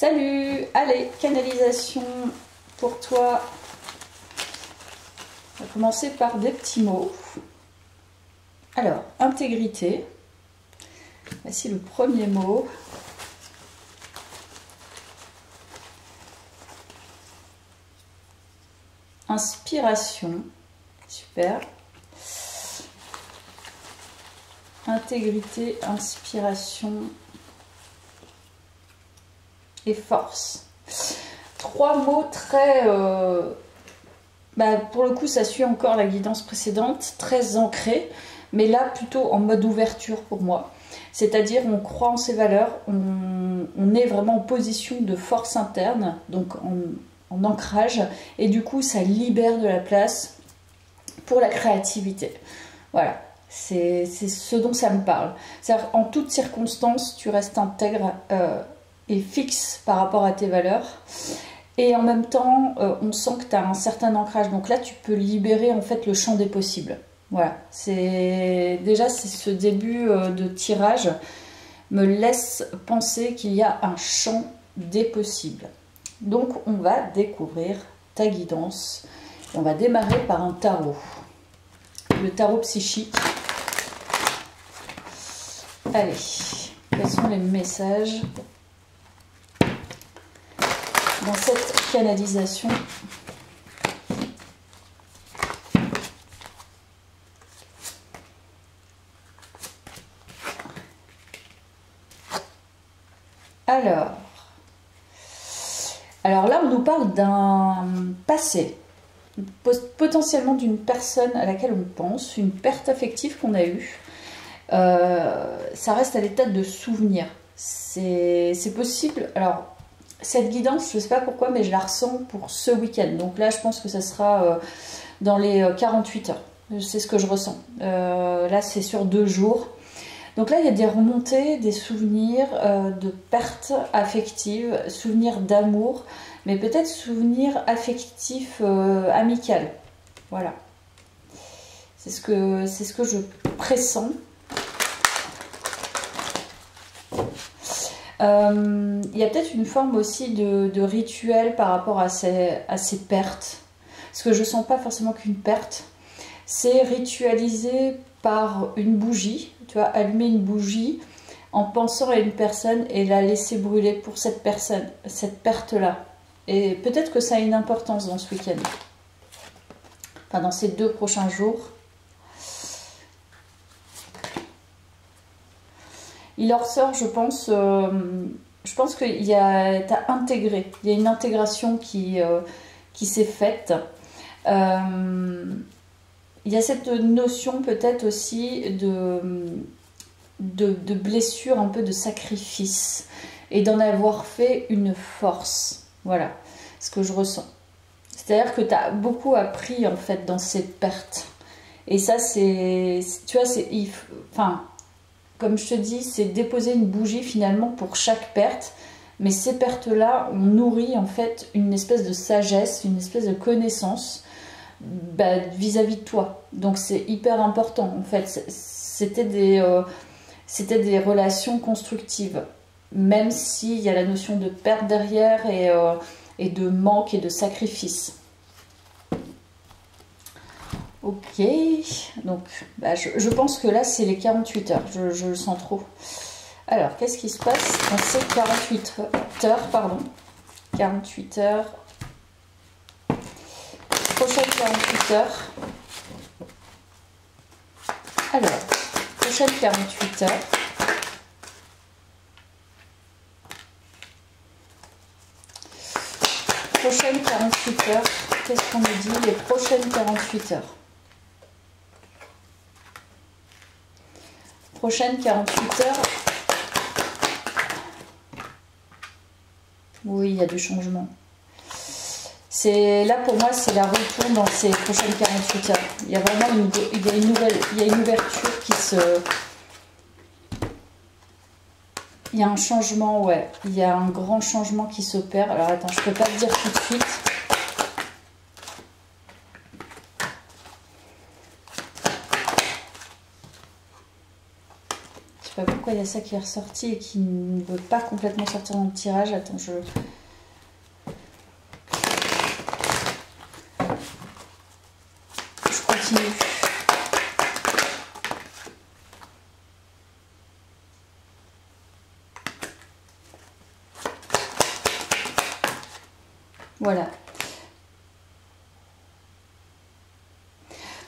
Salut! Allez, canalisation pour toi. On va commencer par des petits mots. Alors, intégrité. Voici le premier mot. Inspiration. Super. Intégrité, inspiration et force. Trois mots très... pour le coup, ça suit encore la guidance précédente, très ancré, mais là plutôt en mode ouverture pour moi. C'est-à-dire on croit en ses valeurs, on est vraiment en position de force interne, donc en ancrage, et du coup ça libère de la place pour la créativité. Voilà, c'est ce dont ça me parle. C'est-à-dire en toutes circonstances, tu restes intègre et fixe par rapport à tes valeurs. Et en même temps, on sent que tu as un certain ancrage. Donc là, tu peux libérer en fait le champ des possibles. Voilà, déjà c'est ce début de tirage me laisse penser qu'il y a un champ des possibles. Donc on va découvrir ta guidance. On va démarrer par un tarot. Le tarot psychique. Allez, quels sont les messages dans cette canalisation? Alors là, on nous parle d'un passé, potentiellement d'une personne à laquelle on pense, une perte affective qu'on a eue. Ça reste à l'état de souvenir. C'est possible. Alors, cette guidance, je ne sais pas pourquoi, mais je la ressens pour ce week-end. Donc là, je pense que ça sera dans les 48 heures. C'est ce que je ressens. Là, c'est sur 2 jours. Donc là, il y a des remontées, des souvenirs de perte affective, souvenirs d'amour, mais peut-être souvenirs affectifs amical. Voilà. C'est ce que je pressens. Il y a peut-être une forme aussi de rituel par rapport à ces pertes. Parce que je ne sens pas forcément qu'une perte. C'est ritualisé par une bougie. Tu vois, allumer une bougie en pensant à une personne et la laisser brûler pour cette personne, cette perte-là. Et peut-être que ça a une importance dans ce week-end. Enfin, dans ces 2 prochains jours. Il en ressort, je pense qu'il y a, t'as intégré, il y a une intégration qui s'est faite. Il y a cette notion peut-être aussi de blessure, un peu de sacrifice, et d'en avoir fait une force. Voilà ce que je ressens. C'est-à-dire que tu as beaucoup appris en fait dans cette perte. Et ça, tu vois, enfin, comme je te dis, c'est déposer une bougie finalement pour chaque perte. Mais ces pertes-là, on nourrit en fait une espèce de sagesse, une espèce de connaissance vis-à-vis de toi. Donc c'est hyper important en fait. C'était des relations constructives. Même s'il y a la notion de perte derrière et de manque et de sacrifice. Ok, donc je pense que là c'est les 48 heures, je le sens trop. Alors, qu'est-ce qui se passe dans ces 48 heures, pardon, 48 heures, prochaine 48 heures. Alors, prochaine 48 heures. Prochaine 48 heures, qu'est-ce qu'on me dit les prochaines 48 heures? Prochaine 48 heures. Oui, il y a du changement. Là pour moi, c'est la retour dans ces prochaines 48 heures. Il y a vraiment une ouverture qui se... Il y a un changement, ouais. Il y a un grand changement qui s'opère. Alors attends, je peux pas te dire tout de suite. Je sais pas pourquoi pourquoi il y a ça qui est ressorti et qui ne veut pas complètement sortir dans le tirage. Attends, je continue. Voilà.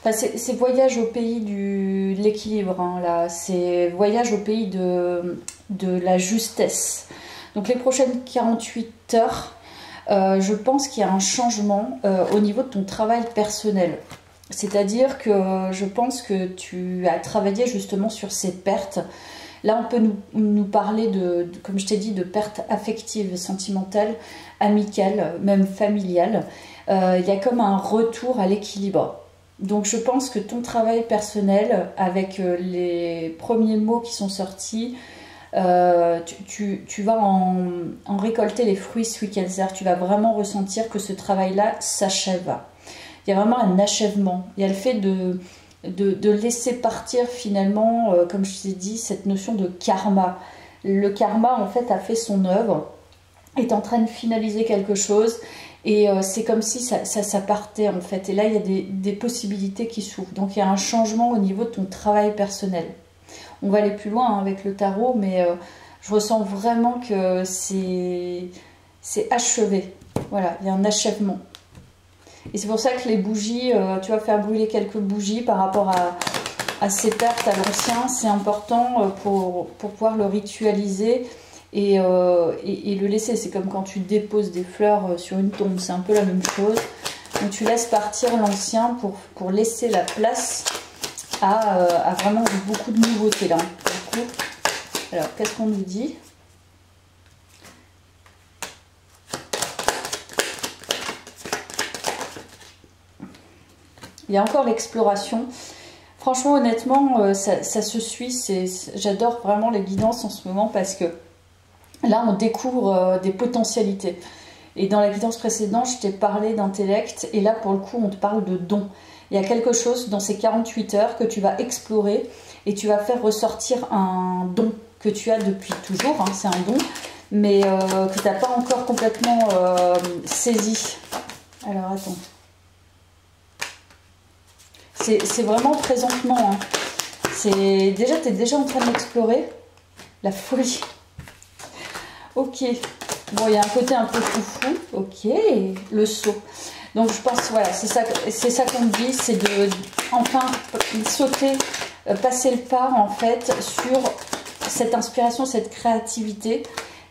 Enfin, c'est voyage au pays de l'équilibre, hein, là. C'est voyage au pays de la justesse. Donc les prochaines 48 heures, je pense qu'il y a un changement au niveau de ton travail personnel. C'est-à-dire que je pense que tu as travaillé justement sur ces pertes. Là, on peut nous parler comme je t'ai dit, de pertes affectives, sentimentales, amicales, même familiales. Il y a comme un retour à l'équilibre. Donc je pense que ton travail personnel, avec les premiers mots qui sont sortis, tu vas en récolter les fruits ce week-end. C'est-à-dire que tu vas vraiment ressentir que ce travail-là s'achève. Il y a vraiment un achèvement. Il y a le fait de laisser partir finalement, comme je t'ai dit, cette notion de karma. Le karma, en fait, a fait son œuvre, est en train de finaliser quelque chose. Et c'est comme si ça partait en fait. Et là, il y a des possibilités qui s'ouvrent. Donc, il y a un changement au niveau de ton travail personnel. On va aller plus loin hein, avec le tarot, mais je ressens vraiment que c'est achevé. Voilà, il y a un achèvement. Et c'est pour ça que les bougies, tu vas faire brûler quelques bougies par rapport à ces pertes à l'ancien. C'est important pour pouvoir le ritualiser. Et le laisser, c'est comme quand tu déposes des fleurs sur une tombe, c'est un peu la même chose. Donc tu laisses partir l'ancien pour laisser la place à vraiment beaucoup de nouveautés là. Alors qu'est-ce qu'on nous dit? Il y a encore l'exploration. Franchement, honnêtement, ça se suit. J'adore vraiment les guidances en ce moment parce que là, on découvre des potentialités. Et dans la guidance précédente, je t'ai parlé d'intellect. Et là, pour le coup, on te parle de don. Il y a quelque chose dans ces 48 heures que tu vas explorer et tu vas faire ressortir un don que tu as depuis toujours. Hein, c'est un don, mais que tu n'as pas encore complètement saisi. Alors, attends. C'est vraiment présentement. Hein. Déjà, tu es déjà en train d'explorer la folie. Ok, bon, il y a un côté un peu foufou. Ok, le saut. Donc, je pense, voilà, c'est ça qu'on me dit, c'est de enfin sauter, passer le pas, en fait, sur cette inspiration, cette créativité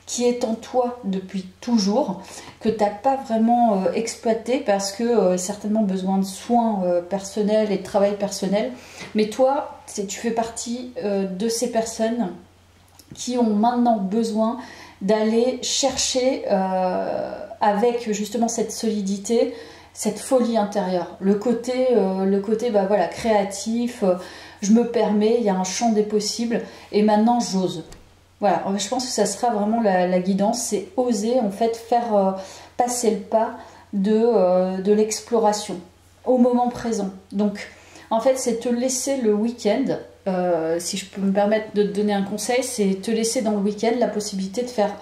qui est en toi depuis toujours, que tu n'as pas vraiment exploité parce que certainement besoin de soins personnels et de travail personnel. Mais toi, tu fais partie de ces personnes qui ont maintenant besoin d'aller chercher avec justement cette solidité, cette folie intérieure. Le côté bah voilà, créatif, je me permets, il y a un champ des possibles et maintenant j'ose. Voilà, je pense que ça sera vraiment la guidance, c'est oser en fait faire passer le pas de l'exploration au moment présent. Donc en fait c'est te laisser le week-end, si je peux me permettre de te donner un conseil, c'est te laisser dans le week-end la possibilité de faire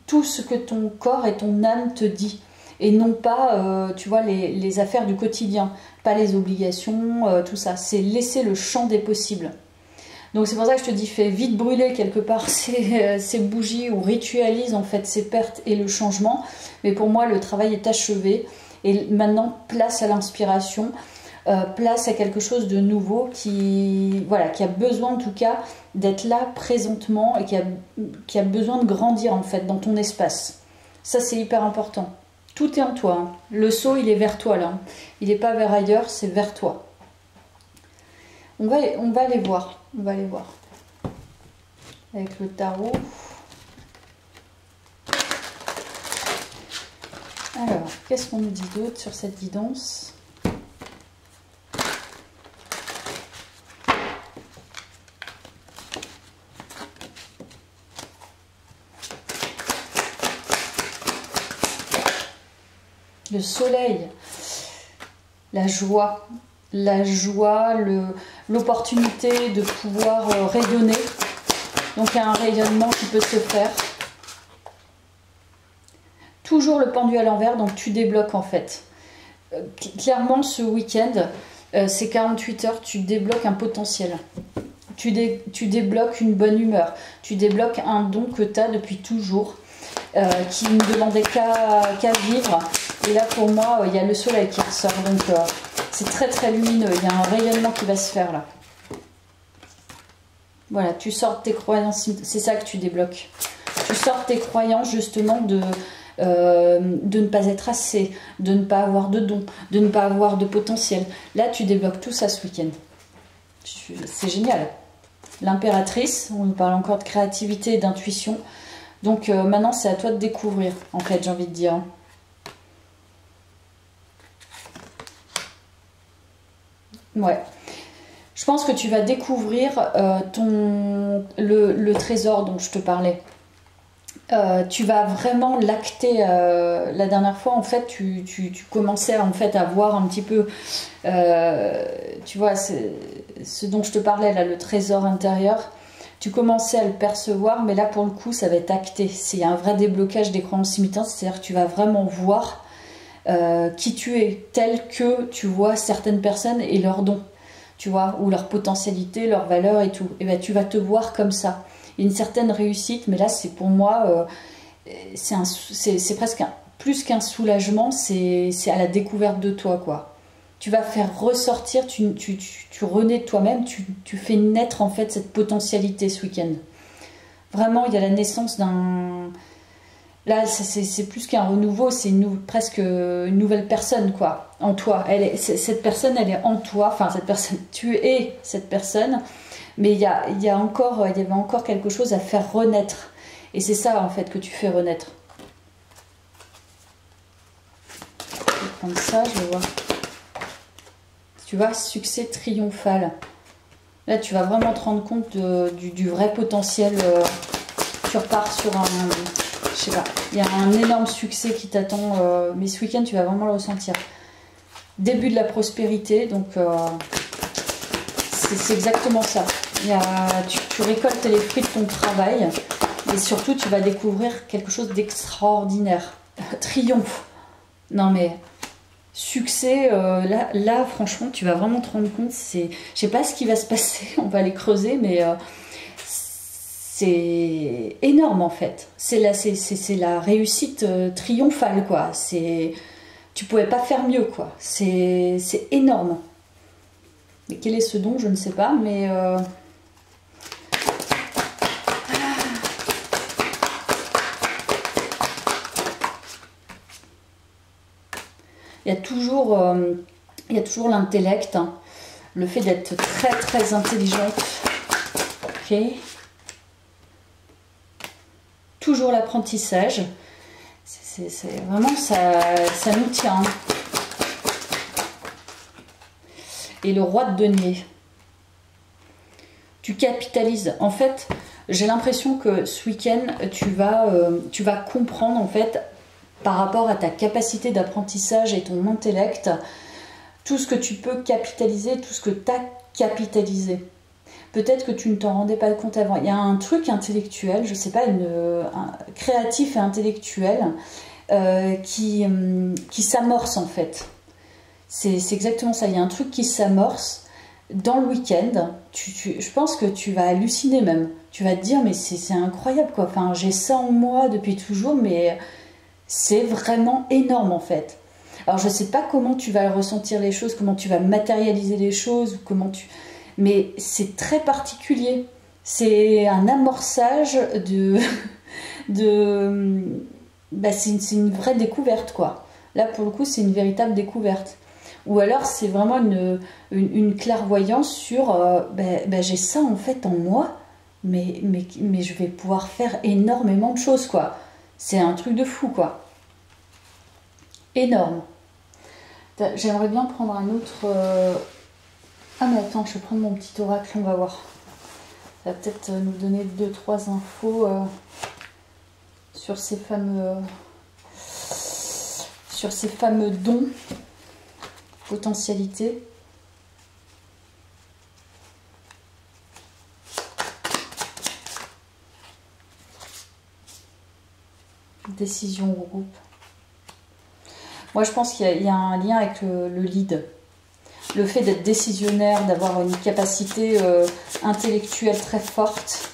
tout ce que ton corps et ton âme te dit. Et non pas, tu vois, les affaires du quotidien, pas les obligations, tout ça. C'est laisser le champ des possibles. Donc c'est pour ça que je te dis, fais vite brûler quelque part ces bougies ou ritualise en fait ces pertes et le changement. Mais pour moi, le travail est achevé. Et maintenant, place à l'inspiration, place à quelque chose de nouveau qui a besoin en tout cas d'être là présentement et qui a besoin de grandir en fait dans ton espace. Ça, c'est hyper important. Tout est en toi. Hein. Le saut, il est vers toi là. Il n'est pas vers ailleurs, c'est vers toi. On va aller voir. On va aller voir. Avec le tarot. Alors, qu'est-ce qu'on nous dit d'autre sur cette guidance ? Le soleil, la joie, l'opportunité de pouvoir rayonner. Donc il y a un rayonnement qui peut se faire. Toujours le pendu à l'envers, donc tu débloques en fait. Clairement, ce week-end, ces 48 heures, tu débloques un potentiel. Tu débloques une bonne humeur. Tu débloques un don que tu as depuis toujours, qui ne demandait qu'à vivre. Et là, pour moi, il y a le soleil qui ressort. Donc, c'est très très lumineux. Il y a un rayonnement qui va se faire là. Voilà, tu sors de tes croyances. C'est ça que tu débloques. Tu sors de tes croyances justement de ne pas être assez, de ne pas avoir de dons, de ne pas avoir de potentiel. Là, tu débloques tout ça ce week-end. C'est génial. L'impératrice, on nous parle encore de créativité et d'intuition. Donc maintenant, c'est à toi de découvrir, en fait, j'ai envie de dire. Ouais. Je pense que tu vas découvrir le trésor dont je te parlais. Tu vas vraiment l'acter. La dernière fois, en fait, tu commençais en fait à voir un petit peu, tu vois, ce dont je te parlais là, le trésor intérieur. Tu commençais à le percevoir, mais là pour le coup, ça va être acté. C'est un vrai déblocage des croyances limitantes, c'est-à-dire que tu vas vraiment voir qui tu es, tel que tu vois certaines personnes et leurs dons, tu vois, ou leur potentialité, leur valeur et tout. Et ben tu vas te voir comme ça. Une certaine réussite, mais là c'est pour moi c'est presque plus qu'un soulagement, c'est à la découverte de toi, quoi. Tu vas faire ressortir, tu renais de toi-même, tu fais naître en fait cette potentialité ce week-end. Vraiment, il y a la naissance d'un... Là, c'est plus qu'un renouveau, c'est presque une nouvelle personne, quoi, en toi. Cette personne, elle est en toi, enfin cette personne, tu es cette personne. Mais il y avait encore quelque chose à faire renaître. Et c'est ça, en fait, que tu fais renaître. Je vais prendre ça, je vais voir. Tu vois, succès triomphal. Là, tu vas vraiment te rendre compte du vrai potentiel. Tu repars sur un... Je sais pas. Il y a un énorme succès qui t'attend. Mais ce week-end, tu vas vraiment le ressentir. Début de la prospérité. Donc, c'est exactement ça. Tu récoltes les fruits de ton travail et surtout tu vas découvrir quelque chose d'extraordinaire. Triomphe. Non mais succès, là franchement tu vas vraiment te rendre compte, je sais pas ce qui va se passer, on va les creuser, mais c'est énorme en fait. C'est la réussite triomphale, quoi. Tu pouvais pas faire mieux, quoi. C'est énorme. Mais quel est ce don, je ne sais pas, mais il y a toujours l'intellect, hein, le fait d'être très très intelligente. Ok. Toujours l'apprentissage. C'est vraiment ça nous tient. Et le roi de denier. Tu capitalises. En fait, j'ai l'impression que ce week-end, tu vas comprendre en fait, par rapport à ta capacité d'apprentissage et ton intellect, tout ce que tu peux capitaliser, tout ce que tu as capitalisé. Peut-être que tu ne t'en rendais pas compte avant. Il y a un truc intellectuel, je ne sais pas, un créatif et intellectuel qui s'amorce en fait. C'est exactement ça. Il y a un truc qui s'amorce dans le week-end. Je pense que tu vas halluciner même. Tu vas te dire, mais c'est incroyable, quoi. Enfin, j'ai ça en moi depuis toujours, mais c'est vraiment énorme en fait. Alors, je ne sais pas comment tu vas ressentir les choses, comment tu vas matérialiser les choses, mais c'est très particulier. C'est un amorçage c'est une vraie découverte, quoi. Là, pour le coup, c'est une véritable découverte. Ou alors, c'est vraiment une clairvoyance sur j'ai ça en fait en moi, mais je vais pouvoir faire énormément de choses, quoi. C'est un truc de fou, quoi. Énorme. J'aimerais bien prendre un autre... Ah, mais attends, je vais prendre mon petit oracle, on va voir. Ça va peut-être nous donner 2-3 infos sur ces fameux dons, potentialités. décision au groupe. Moi, je pense qu'il y a un lien avec le lead. Le fait d'être décisionnaire, d'avoir une capacité intellectuelle très forte,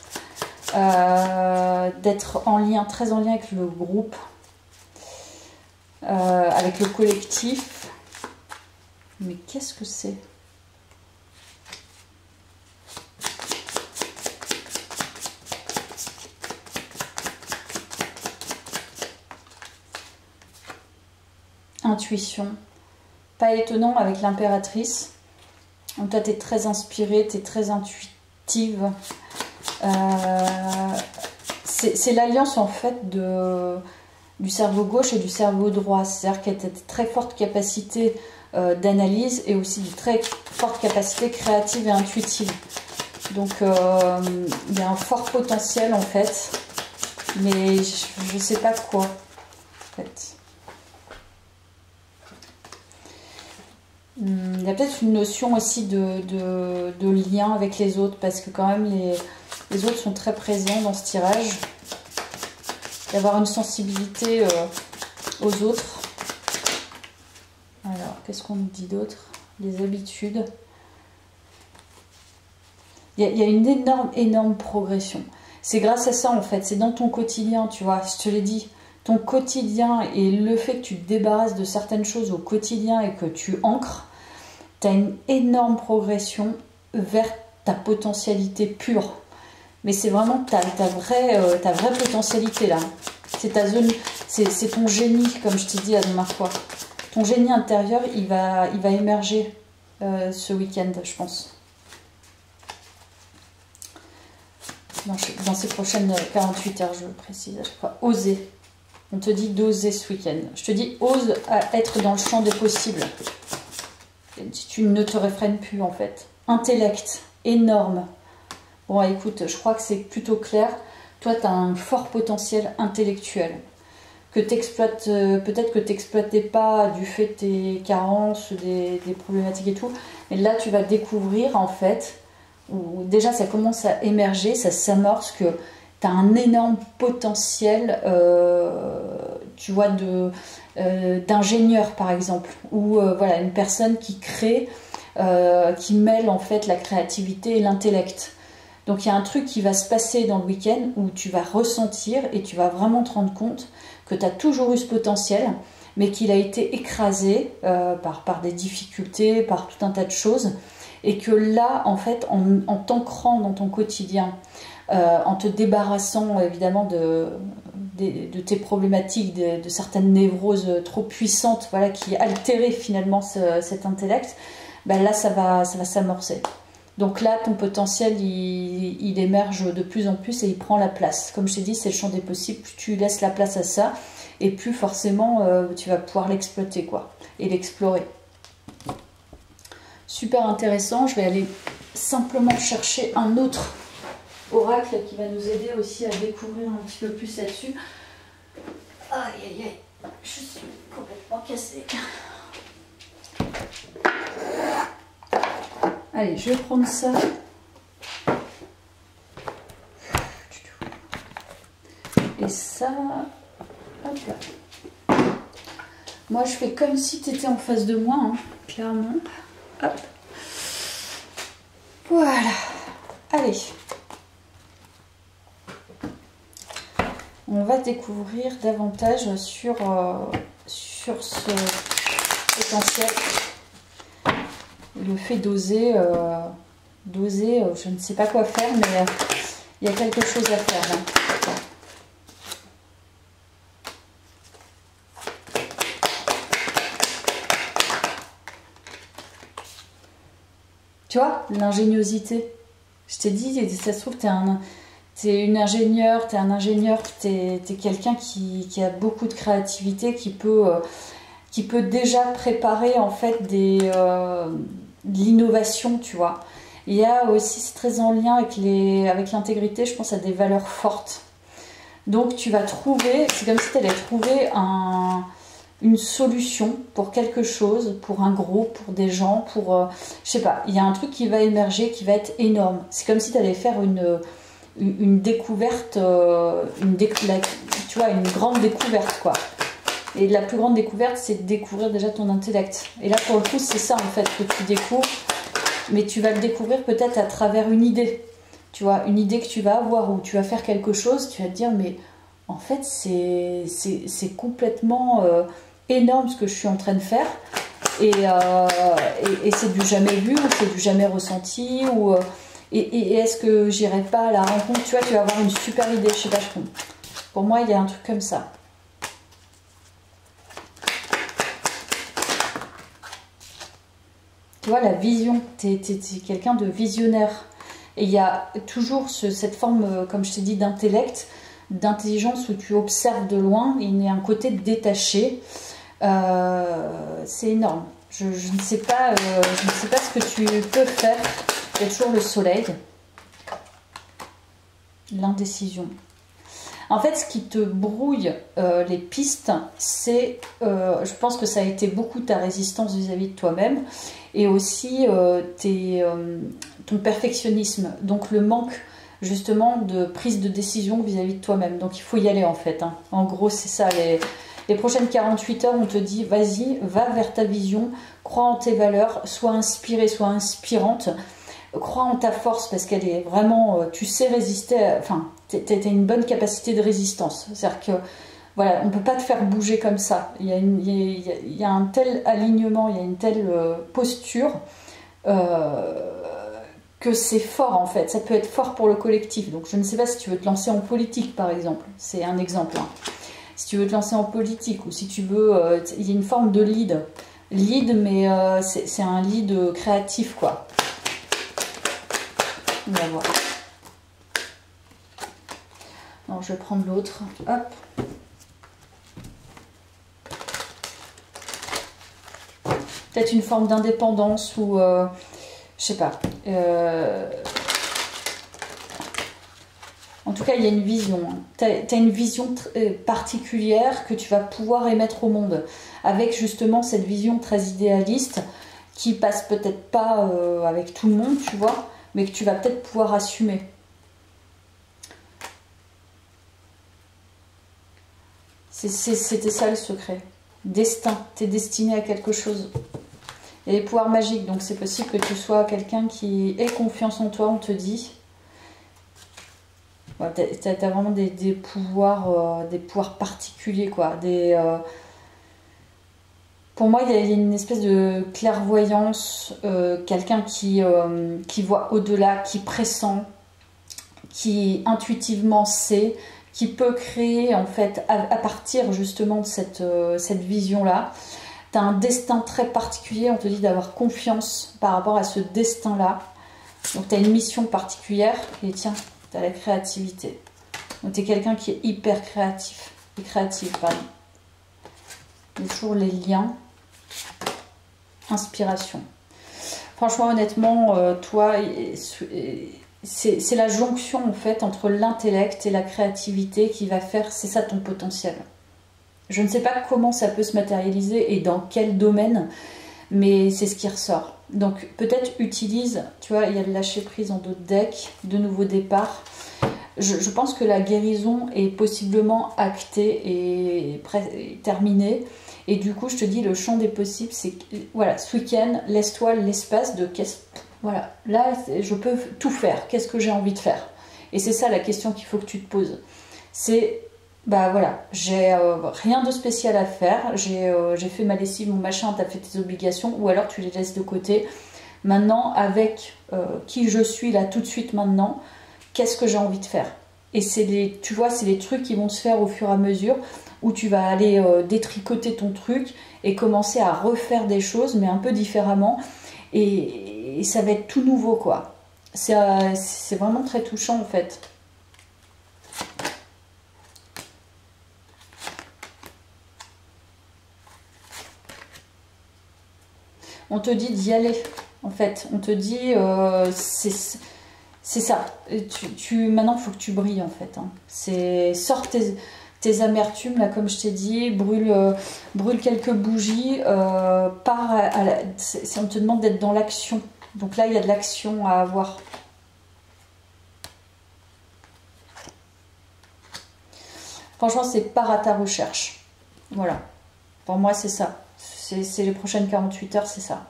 d'être très en lien avec le groupe, avec le collectif. Mais qu'est-ce que c'est ? Intuition. Pas étonnant avec l'impératrice. Donc toi, tu es très inspirée, tu es très intuitive. C'est l'alliance en fait du cerveau gauche et du cerveau droit. C'est-à-dire qu'elle a de très fortes capacités d'analyse et aussi de très fortes capacités créatives et intuitives. Donc il y a un fort potentiel en fait, mais je ne sais pas quoi en fait. Il y a peut-être une notion aussi de lien avec les autres, parce que quand même les autres sont très présents dans ce tirage. D'avoir une sensibilité aux autres. Alors, qu'est-ce qu'on nous dit d'autre? Les habitudes. Il y a une énorme progression. C'est grâce à ça en fait, c'est dans ton quotidien, tu vois, je te l'ai dit. Ton quotidien et le fait que tu te débarrasses de certaines choses au quotidien et que tu ancres, tu as une énorme progression vers ta potentialité pure. Mais c'est vraiment ta vraie potentialité là. C'est ta zone, c'est ton génie, comme je t'ai dit la dernière fois. Ton génie intérieur, il va émerger ce week-end, je pense. Dans ces prochaines 48 heures, je le précise à chaque fois. Oser. On te dit d'oser ce week-end. Je te dis, ose être dans le champ des possibles. Tu ne te réfrènes plus, en fait. Intellect, énorme. Bon, écoute, je crois que c'est plutôt clair. Toi, tu as un fort potentiel intellectuel. Que t'exploites, peut-être que tu n'exploitais pas du fait de tes carences, des problématiques et tout. Mais là, tu vas découvrir, en fait, où déjà, ça commence à émerger, ça s'amorce que tu as un énorme potentiel, tu vois, d'ingénieur par exemple, ou voilà, une personne qui crée, qui mêle en fait la créativité et l'intellect. Donc il y a un truc qui va se passer dans le week-end où tu vas ressentir et tu vas vraiment te rendre compte que tu as toujours eu ce potentiel, mais qu'il a été écrasé par des difficultés, par tout un tas de choses, et que là, en fait, en t'ancrant dans ton quotidien, en te débarrassant évidemment de tes problématiques, de certaines névroses trop puissantes, voilà, qui altéraient finalement cet intellect, ben là ça va s'amorcer. Donc là ton potentiel il émerge de plus en plus et il prend la place. Comme je t'ai dit, c'est le champ des possibles, plus tu laisses la place à ça et plus forcément tu vas pouvoir l'exploiter quoi, et l'explorer. Super intéressant. Je vais aller simplement chercher un autre oracle qui va nous aider aussi à découvrir un petit peu plus là-dessus. Aïe aïe aïe, je suis complètement cassée. Allez, je vais prendre ça. Et ça, hop là. Moi, je fais comme si tu étais en face de moi, hein, clairement. Hop. Voilà. Allez. On va découvrir davantage sur ce potentiel. Le fait d'oser, je ne sais pas quoi faire, mais il y a quelque chose à faire là. Tu vois, l'ingéniosité. Je t'ai dit, ça se trouve, t'es une ingénieure, t'es un ingénieur, t'es quelqu'un qui a beaucoup de créativité, qui peut déjà préparer en fait de l'innovation, tu vois. Il y a aussi, c'est très en lien avec l'intégrité, je pense à des valeurs fortes. Donc tu vas trouver, c'est comme si tu allais trouver une solution pour quelque chose, pour un groupe, pour des gens, pour... je sais pas, il y a un truc qui va émerger, qui va être énorme. C'est comme si tu allais faire une découverte, tu vois, une grande découverte, quoi. Et la plus grande découverte, c'est de découvrir déjà ton intellect. Et là, pour le coup, c'est ça, en fait, que tu découvres. Mais tu vas le découvrir peut-être à travers une idée. Tu vois, une idée que tu vas avoir, où tu vas faire quelque chose, tu vas te dire, mais en fait, c'est complètement énorme ce que je suis en train de faire. Et c'est du jamais vu, ou c'est du jamais ressenti, ou... Et est-ce que j'irai pas à la rencontre? Tu vois, tu vas avoir une super idée, je sais pas, pour moi, il y a un truc comme ça. Tu vois, la vision, tu es quelqu'un de visionnaire. Et il y a toujours cette forme, comme je t'ai dit, d'intellect, d'intelligence où tu observes de loin. Il y a un côté détaché. C'est énorme. Je ne sais pas, ce que tu peux faire. Il y a toujours le soleil. L'indécision. En fait, ce qui te brouille les pistes, c'est, je pense que ça a été beaucoup ta résistance vis-à-vis de toi-même et aussi ton perfectionnisme, donc le manque justement de prise de décision vis-à-vis de toi-même. Donc il faut y aller en fait. Hein. En gros, c'est ça. Les prochaines 48 heures, on te dit, vas-y, va vers ta vision, crois en tes valeurs, sois inspirée, sois inspirante. Crois en ta force parce qu'elle est vraiment, tu sais résister, enfin, tu as une bonne capacité de résistance. C'est-à-dire que, voilà, on ne peut pas te faire bouger comme ça. Il y a un tel alignement, il y a une telle posture que c'est fort en fait. Ça peut être fort pour le collectif. Donc je ne sais pas si tu veux te lancer en politique par exemple. C'est un exemple. Hein. Si tu veux te lancer en politique ou si tu veux, il y a une forme de lead. Lead, mais c'est un lead créatif quoi. On va voir. Non, je vais prendre l'autre. Hop. Peut-être une forme d'indépendance ou... je sais pas. En tout cas, il y a une vision. Hein. Tu as une vision particulière que tu vas pouvoir émettre au monde. Avec justement cette vision très idéaliste qui passe peut-être pas avec tout le monde, tu vois, mais que tu vas peut-être pouvoir assumer. C'était ça le secret. Destin, tu es destiné à quelque chose. Il y a des pouvoirs magiques, donc c'est possible que tu sois quelqu'un qui ait confiance en toi, on te dit. Ouais, tu as vraiment des pouvoirs particuliers, quoi. Pour moi, il y a une espèce de clairvoyance, quelqu'un qui voit au-delà, qui pressent, qui intuitivement sait, qui peut créer, en fait, à partir justement de cette vision-là. Tu as un destin très particulier, on te dit d'avoir confiance par rapport à ce destin-là. Donc, tu as une mission particulière, et tiens, tu as la créativité. Donc, tu es quelqu'un qui est hyper créatif, et créative, pardon. Il y a toujours les liens. Inspiration. Franchement, honnêtement, toi, c'est la jonction en fait entre l'intellect et la créativité qui va faire, c'est ça ton potentiel. Je ne sais pas comment ça peut se matérialiser et dans quel domaine, mais c'est ce qui ressort. Donc peut-être utilise, tu vois, il y a le lâcher prise en d'autres decks, de nouveaux départs. Je pense que la guérison est possiblement actée et terminée. Et du coup, je te dis, le champ des possibles, c'est voilà, ce week-end, laisse-toi l'espace de voilà, là, je peux tout faire. Qu'est-ce que j'ai envie de faire? Et c'est ça la question qu'il faut que tu te poses. C'est, bah voilà, j'ai rien de spécial à faire. J'ai fait ma lessive, mon machin, t'as fait tes obligations, ou alors tu les laisses de côté. Maintenant, avec qui je suis là tout de suite maintenant, qu'est-ce que j'ai envie de faire? Et c'est tu vois, c'est des trucs qui vont se faire au fur et à mesure, où tu vas aller détricoter ton truc et commencer à refaire des choses, mais un peu différemment. Et ça va être tout nouveau, quoi. C'est vraiment très touchant, en fait. On te dit d'y aller, en fait. On te dit, c'est ça. Maintenant, il faut que tu brilles, en fait. Hein. Sors tes amertumes, là, comme je t'ai dit, brûle quelques bougies, on te demande d'être dans l'action. Donc là, il y a de l'action à avoir. Franchement, c'est part à ta recherche. Voilà. Pour moi, c'est ça. C'est les prochaines 48 heures, c'est ça.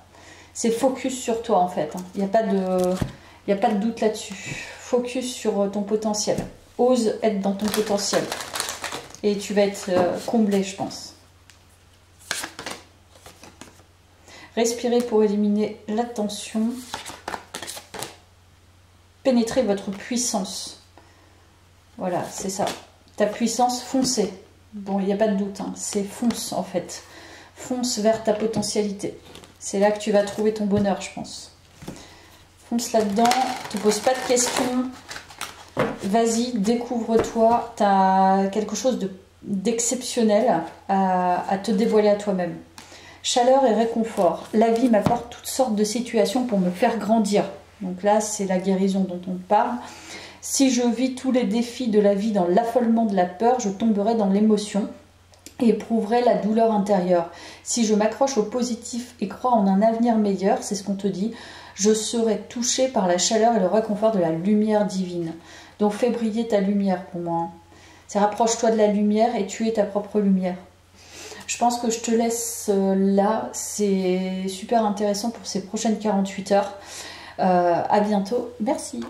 C'est focus sur toi, en fait. Il n'y a pas de doute là-dessus. Focus sur ton potentiel. Ose être dans ton potentiel. Et tu vas être comblé, je pense. Respirez pour éliminer la tension. Pénétrez votre puissance. Voilà, c'est ça. Ta puissance, foncez. Bon, il n'y a pas de doute, hein. C'est fonce en fait. Fonce vers ta potentialité. C'est là que tu vas trouver ton bonheur, je pense. Fonce là-dedans, ne te pose pas de questions. Vas-y, découvre-toi. Tu as quelque chose d'exceptionnel à te dévoiler à toi-même. Chaleur et réconfort. La vie m'apporte toutes sortes de situations pour me faire grandir. Donc là, c'est la guérison dont on parle. Si je vis tous les défis de la vie dans l'affolement de la peur, je tomberai dans l'émotion et éprouverai la douleur intérieure. Si je m'accroche au positif et crois en un avenir meilleur, c'est ce qu'on te dit, je serai touché par la chaleur et le réconfort de la lumière divine. Donc fais briller ta lumière pour moi. C'est rapproche-toi de la lumière et tu es ta propre lumière. Je pense que je te laisse là. C'est super intéressant pour ces prochaines 48 heures. À bientôt. Merci.